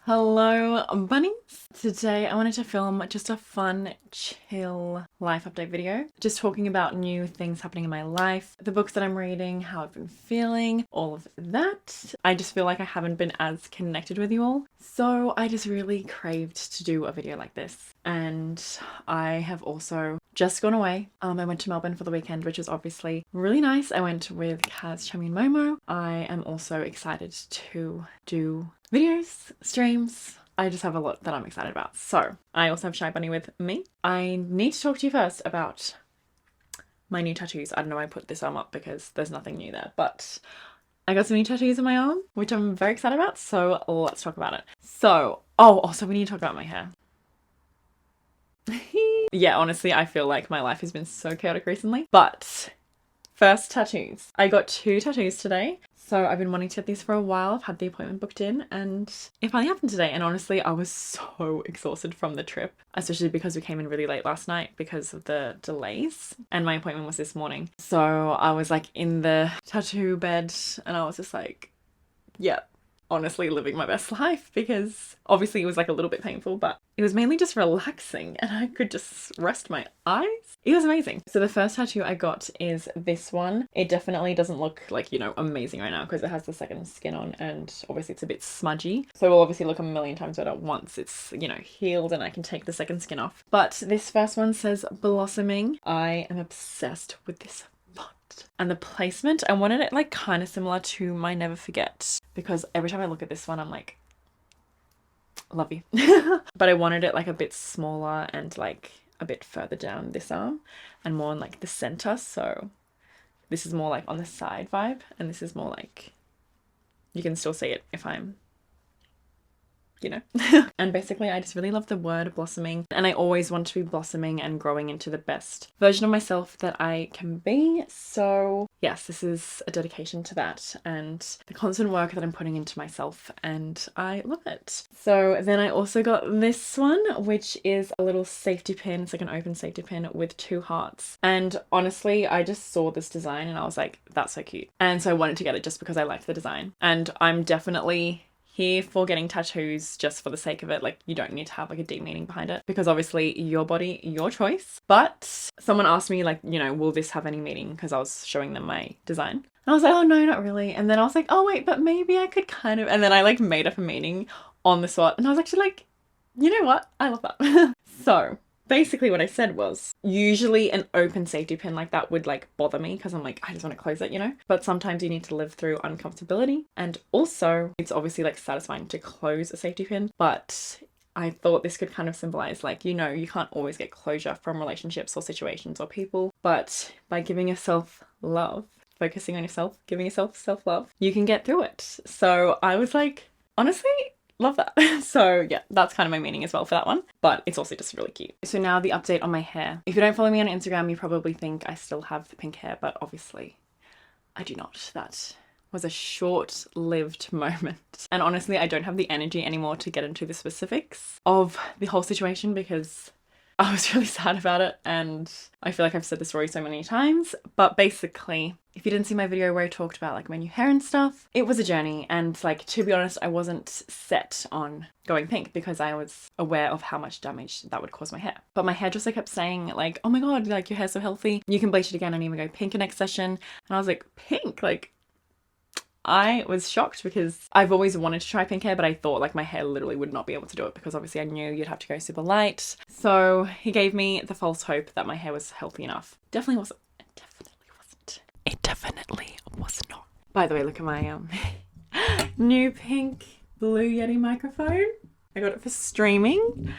Hello bunnies! Today I wanted to film just a fun, chill life update video. Just talking about new things happening in my life, the books that I'm reading, how I've been feeling, all of that. I just feel like I haven't been as connected with you all. So I just really craved to do a video like this. And I have also just gone away. I went to Melbourne for the weekend, which was obviously really nice. I went with Kaz, Chummy and Momo. I am also excited to do videos, streams. I just have a lot that I'm excited about. So I also have Shy Bunny with me. I need to talk to you first about my new tattoos. I don't know why I put this arm up because there's nothing new there, but I got some new tattoos on my arm, which I'm very excited about. So let's talk about it. So, also we need to talk about my hair. Yeah, honestly, I feel like my life has been so chaotic recently. But first, tattoos. I got 2 tattoos today. So I've been wanting to get these for a while. I've had the appointment booked in and it finally happened today. And honestly, I was so exhausted from the trip, especially because we came in really late last night because of the delays. And my appointment was this morning. So I was like in the tattoo bed and I was just like, yeah, honestly living my best life, because obviously it was like a little bit painful, but it was mainly just relaxing and I could just rest my eyes. It was amazing. So the first tattoo I got is this one. It definitely doesn't look like, amazing right now because it has the second skin on and obviously it's a bit smudgy. So it will obviously look a million times better once it's, healed and I can take the second skin off. But this first one says blossoming. I am obsessed with this font. And the placement, I wanted it like kind of similar to my Never Forget, because every time I look at this one I'm like, love you. But I wanted it like a bit smaller and like a bit further down this arm and more in like the center. So this is more like on the side vibe and this is more like, you can still see it if I'm and basically I just really love the word blossoming, and I always want to be blossoming and growing into the best version of myself that I can be. So yes, this is a dedication to that and the constant work that I'm putting into myself, and I love it. So then I also got this one, which is a little safety pin. It's like an open safety pin with 2 hearts, and honestly I just saw this design and I was like, that's so cute, and so I wanted to get it just because I liked the design. And I'm definitely here for getting tattoos just for the sake of it. Like, you don't need to have like a deep meaning behind it, because obviously your body, your choice. But someone asked me like, will this have any meaning, because I was showing them my design and I was like, oh no, not really. And then I was like, oh wait, but maybe I could kind of, and then I like made up a meaning on the spot and I was actually like, you know what, I love that. So basically what I said was, usually an open safety pin like that would like bother me because I'm like, I just want to close it, but sometimes you need to live through uncomfortability, and also it's obviously like satisfying to close a safety pin. But I thought this could kind of symbolize like, you can't always get closure from relationships or situations or people, but by giving yourself love, focusing on yourself, giving yourself self-love, you can get through it. So I was like, honestly, love that. So yeah, that's kind of my meaning as well for that one, but it's also just really cute. So now the update on my hair. If you don't follow me on Instagram, you probably think I still have the pink hair, but obviously I do not. That was a short-lived moment. And honestly, I don't have the energy anymore to get into the specifics of the whole situation because I was really sad about it, and I feel like I've said the story so many times, but basically, if you didn't see my video where I talked about like my new hair and stuff, it was a journey. And like, to be honest, I wasn't set on going pink because I was aware of how much damage that would cause my hair. But my hairdresser kept saying like, oh my God, like your hair's so healthy, you can bleach it again and even go pink next session. And I was like, pink? Like, I was shocked because I've always wanted to try pink hair, but I thought like my hair literally would not be able to do it because obviously I knew you'd have to go super light. So he gave me the false hope that my hair was healthy enough. Definitely wasn't. It definitely wasn't. It definitely was not. By the way, look at my new pink Blue Yeti microphone. I got it for streaming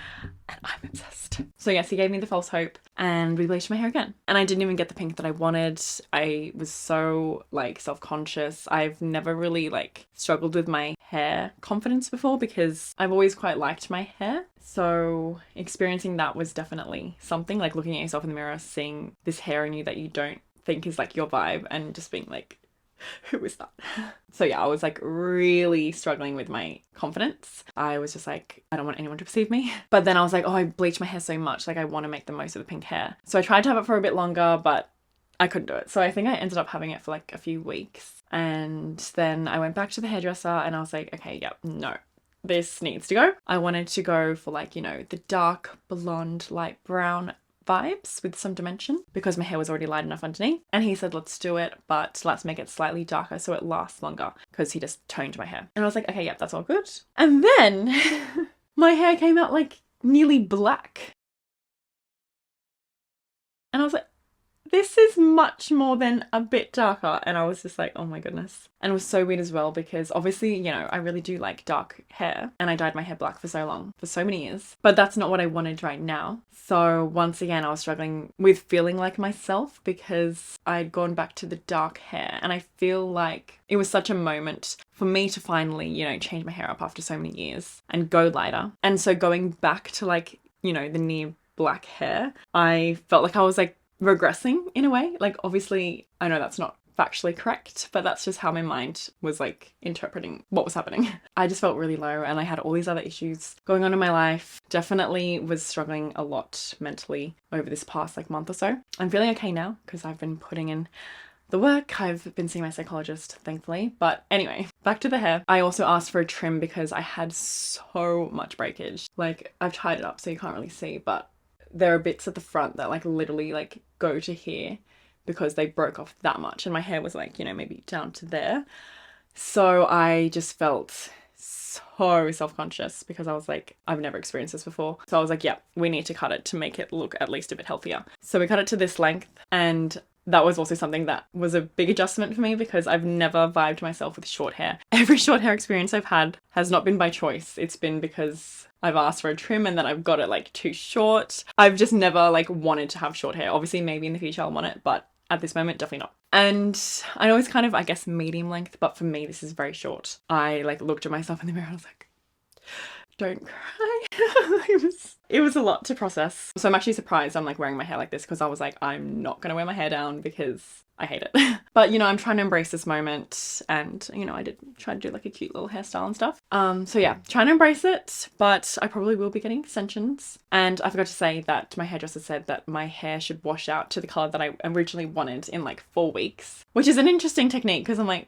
and I'm obsessed. So yes, he gave me the false hope and we bleached my hair again. And I didn't even get the pink that I wanted. I was so like self-conscious. I've never really like struggled with my hair confidence before because I've always quite liked my hair. So experiencing that was definitely something, like looking at yourself in the mirror, seeing this hair in you that you don't think is like your vibe and just being like, who is that? So yeah, I was like really struggling with my confidence. I was just like, I don't want anyone to perceive me. But then I was like, oh, I bleached my hair so much, like I want to make the most of the pink hair. So I tried to have it for a bit longer, but I couldn't do it. So I think I ended up having it for like a few weeks. And then I went back to the hairdresser and I was like, okay, yep, no, this needs to go. I wanted to go for like, you know, the dark blonde, light brown vibes with some dimension because my hair was already light enough underneath. And he said, let's do it, but let's make it slightly darker so it lasts longer, because he just toned my hair. And I was like, okay, yep, that's all good. And then my hair came out like nearly black. And I was like, this is much more than a bit darker. And I was just like, oh my goodness. And it was so weird as well because obviously, you know, I really do like dark hair and I dyed my hair black for so long, for so many years, but that's not what I wanted right now. So once again, I was struggling with feeling like myself because I'd gone back to the dark hair, and I feel like it was such a moment for me to finally, you know, change my hair up after so many years and go lighter. And so going back to like, you know, the near black hair, I felt like I was like regressing in a way. Like obviously I know that's not factually correct, but that's just how my mind was like interpreting what was happening. I just felt really low and I had all these other issues going on in my life. Definitely was struggling a lot mentally over this past like month or so. I'm feeling okay now because I've been putting in the work. I've been seeing my psychologist, thankfully. But anyway, back to the hair. I also asked for a trim because I had so much breakage. Like I've tied it up so you can't really see, but there are bits at the front that like literally like go to here because they broke off that much, and my hair was like, you know, maybe down to there. So I just felt so self-conscious because I was like, I've never experienced this before. So I was like, yeah, we need to cut it to make it look at least a bit healthier. So we cut it to this length, and that was also something that was a big adjustment for me because I've never vibed myself with short hair. Every short hair experience I've had has not been by choice. It's been because I've asked for a trim and then I've got it like too short. I've just never like wanted to have short hair. Obviously maybe in the future I'll want it, but at this moment definitely not. And I know it's kind of, I guess, medium length, but for me this is very short. I like looked at myself in the mirror and I was like, don't cry. It was a lot to process. So I'm actually surprised I'm like wearing my hair like this because I was like, I'm not gonna wear my hair down because I hate it. But you know, I'm trying to embrace this moment, and you know, I did try to do like a cute little hairstyle and stuff. So yeah, trying to embrace it, but I probably will be getting extensions. And I forgot to say that my hairdresser said that my hair should wash out to the color that I originally wanted in like 4 weeks, which is an interesting technique because I'm like,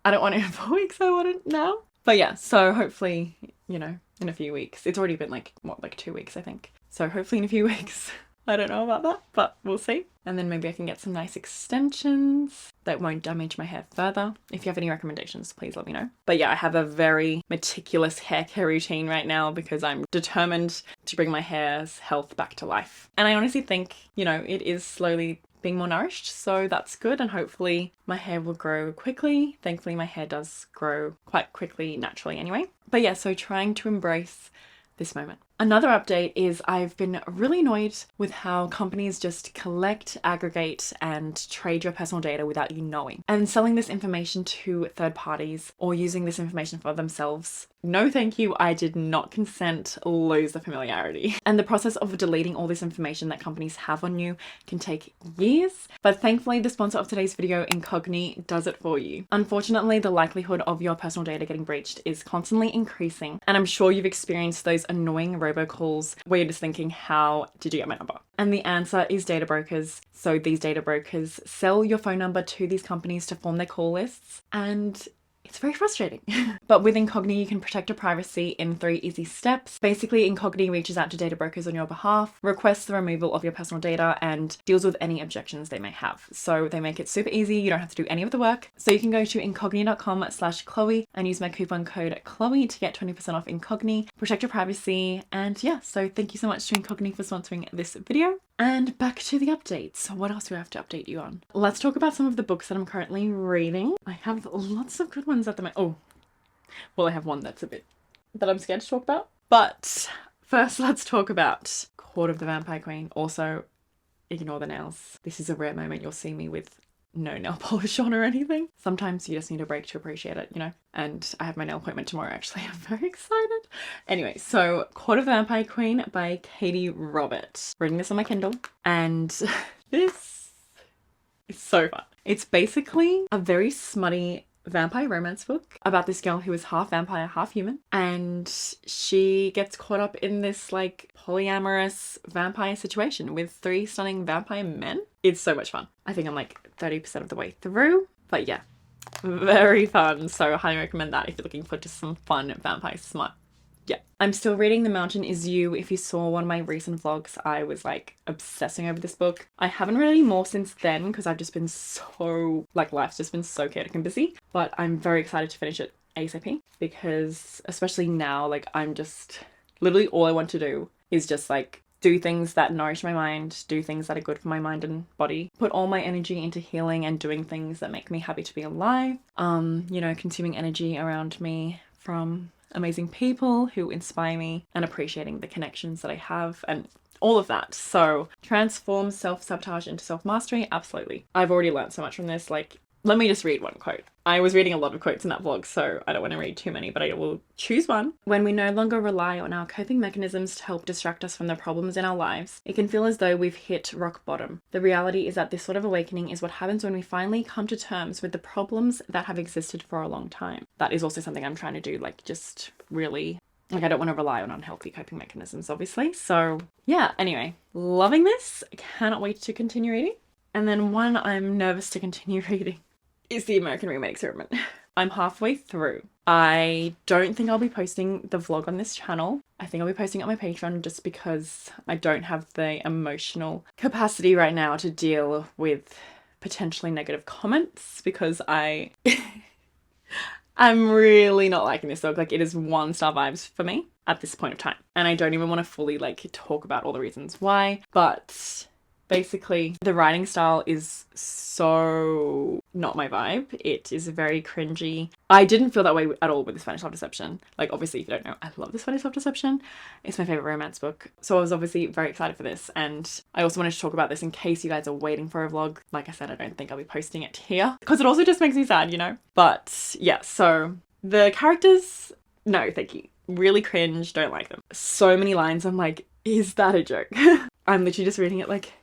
I don't want it in 4 weeks, I want it now. But yeah, so hopefully, you know, in a few weeks. It's already been like, what, like 2 weeks, I think. So hopefully in a few weeks. I don't know about that, but we'll see. And then maybe I can get some nice extensions that won't damage my hair further. If you have any recommendations, please let me know. But yeah, I have a very meticulous hair care routine right now because I'm determined to bring my hair's health back to life. And I honestly think, you know, it is slowly being more nourished, so that's good, and hopefully my hair will grow quickly. Thankfully my hair does grow quite quickly naturally anyway. But yeah, so trying to embrace this moment. Another update is I've been really annoyed with how companies just collect, aggregate, and trade your personal data without you knowing, and selling this information to third parties or using this information for themselves. No thank you, I did not consent. Lose the familiarity. And the process of deleting all this information that companies have on you can take years, but thankfully the sponsor of today's video, Incogni, does it for you. Unfortunately, the likelihood of your personal data getting breached is constantly increasing, and I'm sure you've experienced those annoying robocalls where you're just thinking, how did you get my number? And the answer is data brokers. So these data brokers sell your phone number to these companies to form their call lists, and it's very frustrating. But with Incogni, you can protect your privacy in 3 easy steps. Basically, Incogni reaches out to data brokers on your behalf, requests the removal of your personal data, and deals with any objections they may have. So they make it super easy. You don't have to do any of the work. So you can go to incogni.com/Chloe and use my coupon code Chloe to get 20% off Incogni, protect your privacy. And yeah, so thank you so much to Incogni for sponsoring this video. And back to the updates. What else do I have to update you on? Let's talk about some of the books that I'm currently reading. I have lots of good ones at the moment. Oh, well, I have one that's a bit that I'm scared to talk about. But first, let's talk about Court of the Vampire Queen. Also, ignore the nails. This is a rare moment you'll see me with no nail polish on or anything. Sometimes you just need a break to appreciate it, you know? And I have my nail appointment tomorrow, actually. I'm very excited. Anyway, so Court of the Vampire Queen by Katie Robert. Reading this on my Kindle. And this is so fun. It's basically a very smutty vampire romance book about this girl who is half vampire, half human, and she gets caught up in this like polyamorous vampire situation with 3 stunning vampire men. It's so much fun. I think I'm like 30% of the way through, but yeah, very fun. So I highly recommend that if you're looking for just some fun vampire smut. Yeah. I'm still reading The Mountain Is You. If you saw one of my recent vlogs, I was like obsessing over this book. I haven't read any more since then because I've just been so, like, life's just been so chaotic and busy. But I'm very excited to finish it ASAP because especially now, like, I'm just literally all I want to do is just like do things that nourish my mind, do things that are good for my mind and body, put all my energy into healing and doing things that make me happy to be alive. You know, consuming energy around me from amazing people who inspire me and appreciating the connections that I have and all of that. So transform self-sabotage into self-mastery. Absolutely. I've already learned so much from this. Like, let me just read one quote. I was reading a lot of quotes in that vlog, so I don't want to read too many, but I will choose one. When we no longer rely on our coping mechanisms to help distract us from the problems in our lives, it can feel as though we've hit rock bottom. The reality is that this sort of awakening is what happens when we finally come to terms with the problems that have existed for a long time. That is also something I'm trying to do, like, just really, like, I don't want to rely on unhealthy coping mechanisms, obviously. So yeah, anyway, loving this. I cannot wait to continue reading. And then one I'm nervous to continue reading is The American Roommate Experiment. I'm halfway through. I don't think I'll be posting the vlog on this channel. I think I'll be posting it on my Patreon just because I don't have the emotional capacity right now to deal with potentially negative comments because I'm really not liking this book. Like, it is 1-star vibes for me at this point of time. And I don't even want to fully like talk about all the reasons why, but basically, the writing style is so not my vibe. It is very cringy. I didn't feel that way at all with The Spanish Love Deception. Like, obviously, if you don't know, I love The Spanish Love Deception. It's my favorite romance book. So I was obviously very excited for this. And I also wanted to talk about this in case you guys are waiting for a vlog. Like I said, I don't think I'll be posting it here because it also just makes me sad, you know? But yeah, so the characters, no, thank you. Really cringe, don't like them. So many lines, I'm like, is that a joke? I'm literally just reading it like,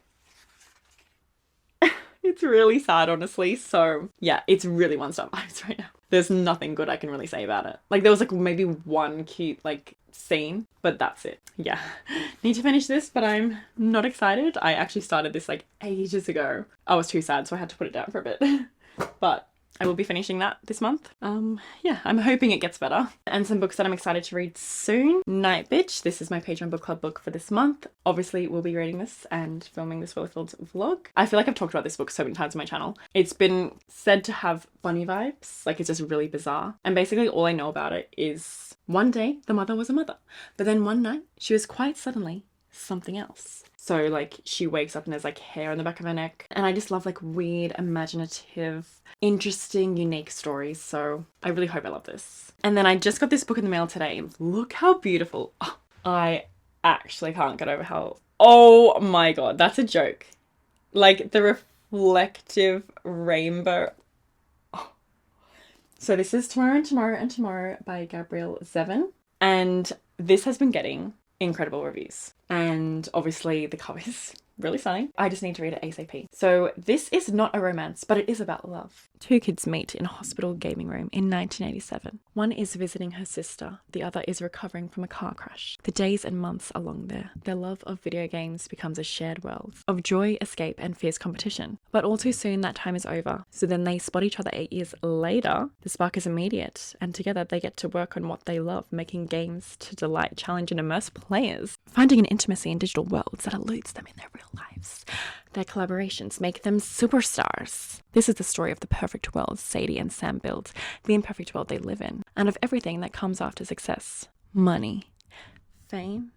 it's really sad, honestly. So yeah, it's really 1-star vibes right now. There's nothing good I can really say about it. Like, there was like maybe one cute like scene, but that's it. Yeah, need to finish this, but I'm not excited. I actually started this like ages ago. I was too sad, so I had to put it down for a bit. But I will be finishing that this month. Yeah, I'm hoping it gets better. And some books that I'm excited to read soon. Night Bitch. This is my Patreon book club book for this month. Obviously, we'll be reading this and filming this well-filled vlog. I feel like I've talked about this book so many times on my channel. It's been said to have bunny vibes. Like, it's just really bizarre. And basically all I know about it is one day the mother was a mother, but then one night she was quite suddenly something else. So like, she wakes up and there's like hair on the back of her neck. And I just love like weird, imaginative, interesting, unique stories. So I really hope I love this. And then I just got this book in the mail today. Look how beautiful. Oh, I actually can't get over how, oh my God, that's a joke. Like, the reflective rainbow. Oh. So this is Tomorrow and Tomorrow and Tomorrow by Gabrielle Zevin. And this has been getting incredible reviews. And obviously the cover is really stunning. I just need to read it ASAP. So this is not a romance, but it is about love. Two kids meet in a hospital gaming room in 1987. One is visiting her sister. The other is recovering from a car crash. The days and months are long there. Their love of video games becomes a shared world of joy, escape, and fierce competition. But all too soon that time is over. So then they spot each other 8 years later. The spark is immediate, and together they get to work on what they love, making games to delight, challenge, and immerse players, finding an intimacy in digital worlds that eludes them in their real lives. Their collaborations make them superstars. This is the story of the perfect world Sadie and Sam build, the imperfect world they live in, and of everything that comes after success. Money, fame,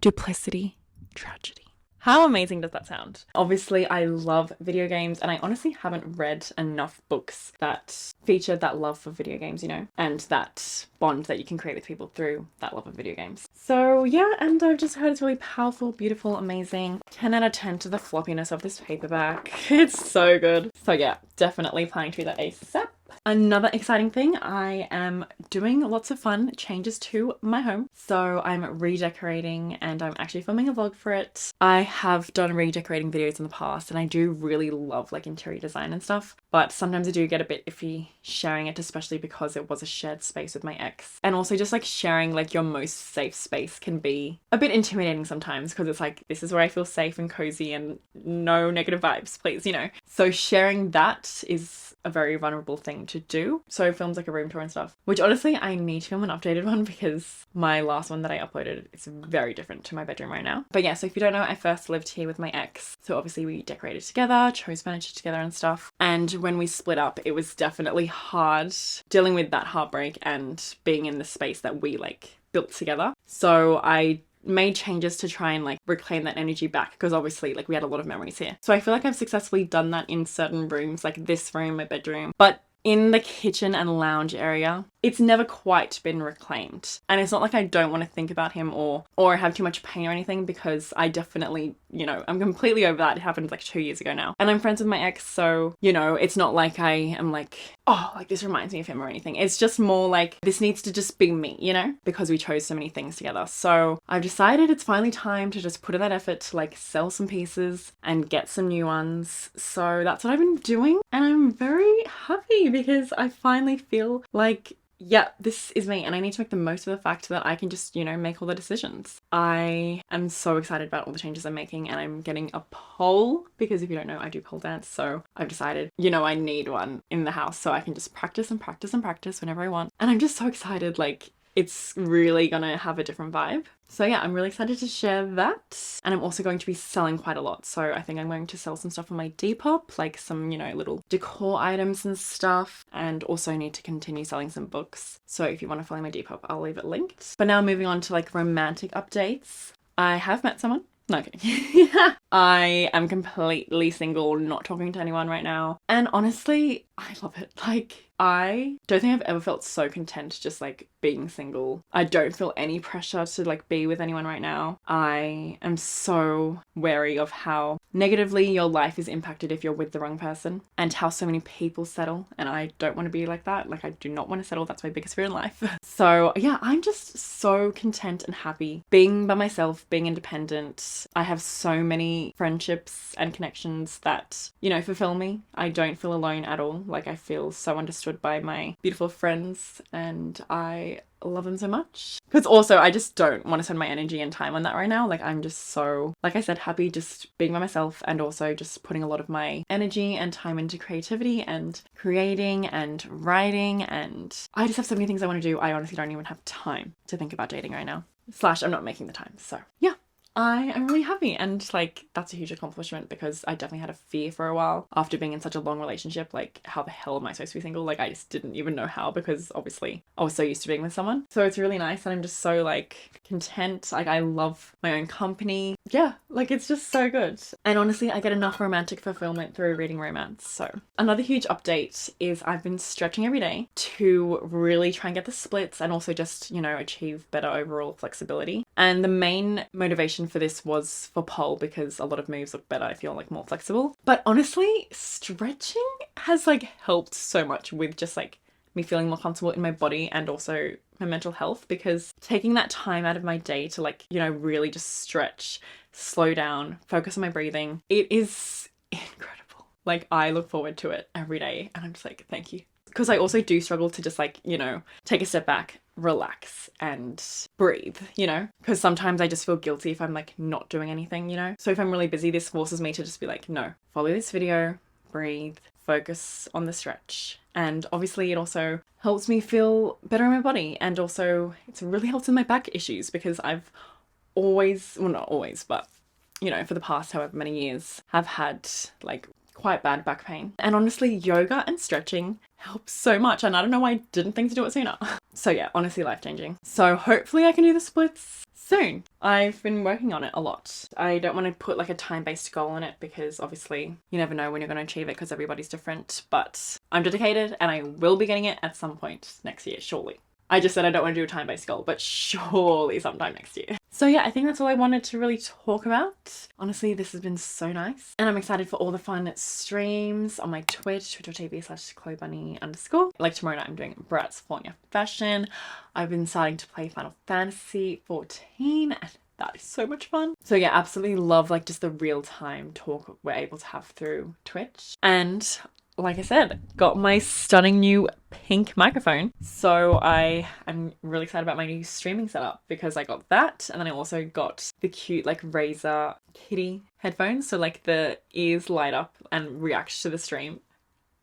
duplicity, tragedy. How amazing does that sound? Obviously, I love video games, and I honestly haven't read enough books that feature that love for video games, you know, and that bond that you can create with people through that love of video games. So yeah, and I've just heard it's really powerful, beautiful, amazing. 10 out of 10 to the floppiness of this paperback. It's so good. So yeah, definitely planning to read that ASAP. Another exciting thing, I am doing lots of fun changes to my home. So I'm redecorating and I'm actually filming a vlog for it. I have done redecorating videos in the past and I do really love like interior design and stuff, but sometimes I do get a bit iffy sharing it, especially because it was a shared space with my ex. And also just like sharing like your most safe space can be a bit intimidating sometimes, because it's like, this is where I feel safe and cozy and no negative vibes, please, you know. So sharing that is a very vulnerable thing to do. So films like a room tour and stuff, which honestly I need to film an updated one because my last one that I uploaded is very different to my bedroom right now. But yeah, so if you don't know, I first lived here with my ex. So obviously we decorated together, chose furniture together and stuff. And when we split up, it was definitely hard dealing with that heartbreak and being in the space that we like built together. So I made changes to try and like reclaim that energy back, because obviously like we had a lot of memories here. So I feel like I've successfully done that in certain rooms, like this room, my bedroom, but in the kitchen and lounge area, it's never quite been reclaimed. And it's not like I don't want to think about him or have too much pain or anything, because I definitely, you know, I'm completely over that. It happened like 2 years ago now. And I'm friends with my ex, so, you know, it's not like I am like, oh, like this reminds me of him or anything. It's just more like, this needs to just be me, you know, because we chose so many things together. So I've decided it's finally time to just put in that effort to like sell some pieces and get some new ones. So that's what I've been doing. And I'm very happy because I finally feel like, yeah, this is me and I need to make the most of the fact that I can just, you know, make all the decisions. I am so excited about all the changes I'm making, and I'm getting a pole because if you don't know, I do pole dance. So I've decided, you know, I need one in the house so I can just practice and practice and practice whenever I want. And I'm just so excited, like it's really gonna have a different vibe. So yeah, I'm really excited to share that. And I'm also going to be selling quite a lot. So I think I'm going to sell some stuff on my Depop, like some, you know, little decor items and stuff. And also need to continue selling some books. So if you want to follow my Depop, I'll leave it linked. But now moving on to like romantic updates. I have met someone. No, kidding. I am completely single, not talking to anyone right now. And honestly, I love it. Like, I don't think I've ever felt so content just like being single. I don't feel any pressure to like be with anyone right now. I am so wary of how negatively your life is impacted if you're with the wrong person, and how so many people settle. And I don't want to be like that. Like, I do not want to settle. That's my biggest fear in life. So yeah, I'm just so content and happy being by myself, being independent. I have so many friendships and connections that, you know, fulfill me. I don't feel alone at all. Like, I feel so understood by my beautiful friends and I love them so much. Because also I just don't want to spend my energy and time on that right now. Like, I'm just so, like I said, happy just being by myself, and also just putting a lot of my energy and time into creativity and creating and writing, and I just have so many things I want to do. I honestly don't even have time to think about dating right now. Slash, I'm not making the time. So yeah. I am really happy, and like that's a huge accomplishment, because I definitely had a fear for a while after being in such a long relationship. Like, how the hell am I supposed to be single? Like, I just didn't even know how, because obviously I was so used to being with someone. So it's really nice, and I'm just so like content. Like, I love my own company. Yeah, like it's just so good. And honestly, I get enough romantic fulfillment through reading romance. So another huge update is I've been stretching every day to really try and get the splits, and also just, you know, achieve better overall flexibility. And the main motivation for this was for pole, because a lot of moves look better if you're like more flexible. But honestly, stretching has like helped so much with just like me feeling more comfortable in my body and also my mental health, because taking that time out of my day to like, you know, really just stretch, slow down, focus on my breathing, it is incredible. Like, I look forward to it every day, and I'm just like, thank you. Because I also do struggle to just like, you know, take a step back, relax and breathe, you know, because sometimes I just feel guilty if I'm like not doing anything, you know. So if I'm really busy, this forces me to just be like, no, follow this video, breathe, focus on the stretch. And obviously it also helps me feel better in my body, and also it's really helps with my back issues, because I've always, well, not always, but you know, for the past however many years, have had like quite bad back pain. And honestly, yoga and stretching helps so much, and I don't know why I didn't think to do it sooner. So yeah, honestly life-changing. So hopefully I can do the splits soon. I've been working on it a lot. I don't want to put like a time-based goal on it, because obviously you never know when you're going to achieve it, because everybody's different, but I'm dedicated and I will be getting it at some point next year, surely. I just said I don't want to do a time-based goal, but surely sometime next year. So yeah, I think that's all I wanted to really talk about. Honestly, this has been so nice. And I'm excited for all the fun streams on my twitch.tv/ChloeBunny_. Like tomorrow night I'm doing Brat's California Fashion. I've been starting to play Final Fantasy 14 and that is so much fun. So yeah, absolutely love like just the real time talk we're able to have through Twitch. And like I said, got my stunning new pink microphone. So I am really excited about my new streaming setup because I got that, and then I also got the cute like Razer kitty headphones, so like the ears light up and react to the stream.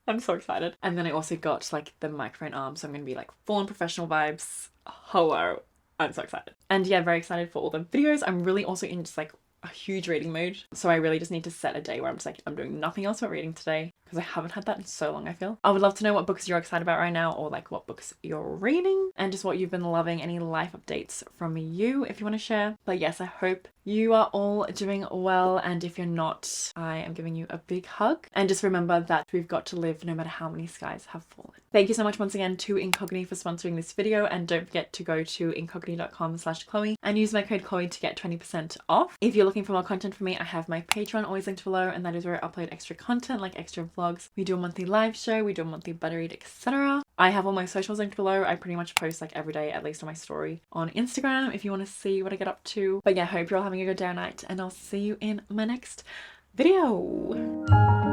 I'm so excited. And then I also got like the microphone arm, so I'm gonna be like full on professional vibes. Hello. I'm so excited. And yeah, very excited for all the videos. I'm really also in just like a huge reading mood. So I really just need to set a day where I'm just like, I'm doing nothing else but reading today, because I haven't had that in so long, I feel. I would love to know what books you're excited about right now, or like what books you're reading, and just what you've been loving, any life updates from you if you want to share. But yes, I hope you are all doing well, and if you're not, I am giving you a big hug. And just remember that we've got to live no matter how many skies have fallen. Thank you so much once again to Incogni for sponsoring this video, and don't forget to go to incogni.com/Chloe and use my code Chloe to get 20% off. If you're looking for more content from me, I have my Patreon always linked below, and that is where I upload extra content like extra vlogs. We do a monthly live show, we do a monthly butter read, etc. I have all my socials linked below. I pretty much post like every day, at least on my story on Instagram if you want to see what I get up to. But yeah, hope you're all having a good day or night, and I'll see you in my next video.